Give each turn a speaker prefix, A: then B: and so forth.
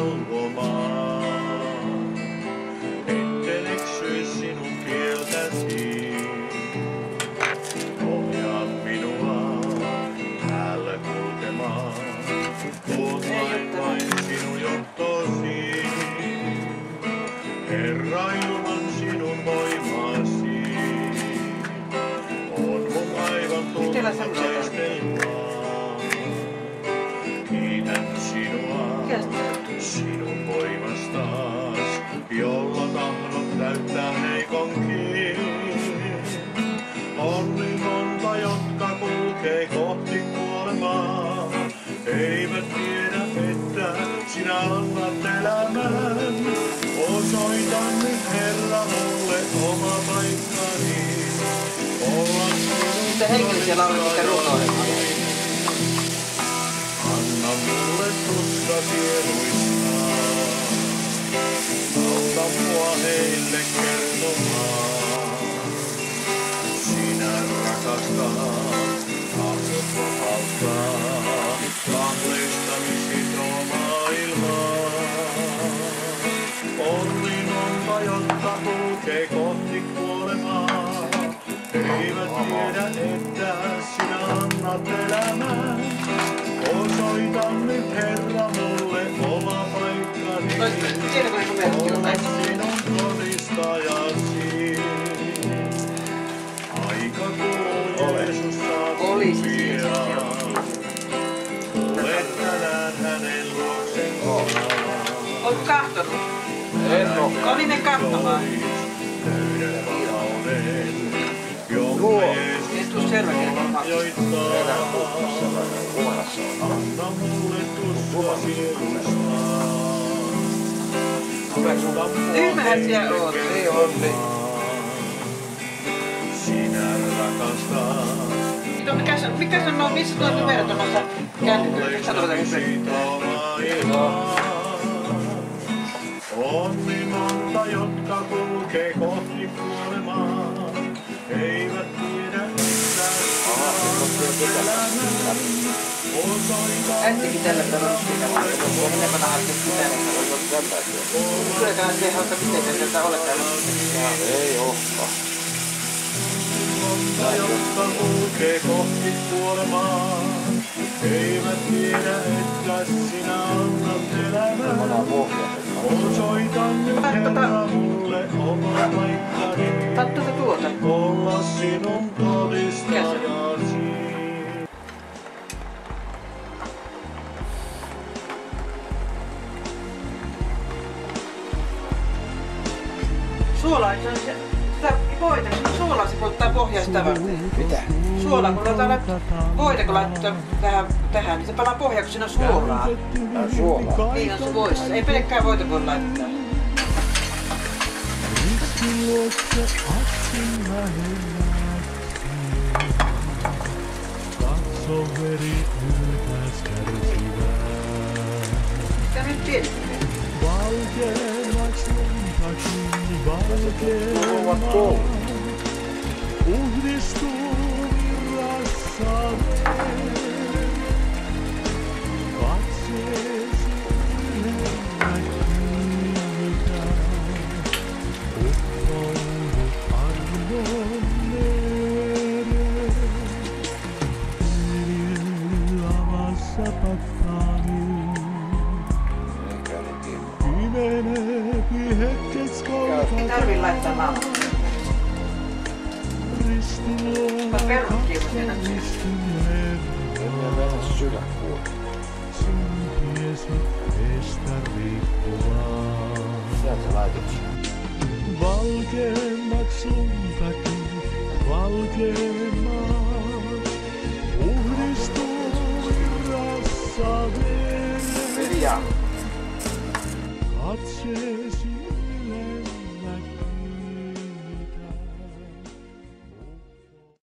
A: valvomaan, etten eksyis sinun tieltäsi. Ohjaa minua täällä kulkemaan, tuon vain sinun johtosi. Herra, ilman sinun voimasi on mun aivan turha taistelmaa. Kiitän sinua sinun voimastas, jolla tahdot täyttää heikonkin. Onni monta, jotka kulkee kohti kuolemaa, eivät tiedä, että sinä annat elämän. Osoitan nyt, Herra, mulle oma paikkani, olla sinun.
B: Mitä hengellisiä lauluja, mitä runoilmaa?
A: Anna mulle tuska sieluistaan, auta mua heille kertomaan. Sinä rakastat, tahdot vapauttaa, lahleistamisi tuo maailmaa. Onni monta, jotka kulkee kohti kuolemaa, eivät tiedä, että sinä annat elämän. Osoitan nyt, Herra, mulle oma paikkani, olla sinun todistajasi. Aika kuluu, Jeesus saapuu pian. Tule tänään hänen luoksen kohdaan.
B: Oletko kahtonut?
C: En oo.
B: Oli ne kahtomaan.
A: Löydän vapauden, jonka Jeesus lahjoittaa. Anna mulle tuska sieluistaan.
B: Tyhmähän siellä oot.
C: Ei oo niin.
A: Sinä rakastat.
B: Mikä sanoo, missä tuo numerot on noissa kännyköissä?
A: Onni monta, jotka kulkee kohti kuolemaa, eivät tiedä, että sinä elämän.
B: Äitikin tällä tavalla sitä vaan. Enemmän harkit sitä, että kyllä tämä ei haluta miten tätä ole täällä.
C: Ei ookaan.
A: Monta, jotka kulkee kohti kuolemaa, eivät tiedä, että sinä annat elämän. Osoitan nyt, Herra, mulle oma paikkani, olla sinun todistajasi.
B: Suolaa, sitä voita, suolaa se polttaa pohjasta varten.
C: Mitä?
B: Suolaa, kun laitetaan voita, kun laittaa tähän, niin se palaa pohjaa, kun siinä on suolaa.
C: Suolaa?
B: Niin on se voissa. Ei pelkkää voita voi laittaa. Mitä nyt tiedät?
A: Puhdistuu virrassa katseesi yhä kiinnitään. Uppoudu armon mereen, lamassa pakkaani. Pimeneepi hetket
B: Ei tarvii laittaa naamalla. Mä perunkin siinä.
C: Ei mennä sydänkuun. Sieltä sä laitat sen.
A: Valkeammaks luntakin, valkeammat, puhdistuu virrassa veren.
C: Vilja.
A: Katseesi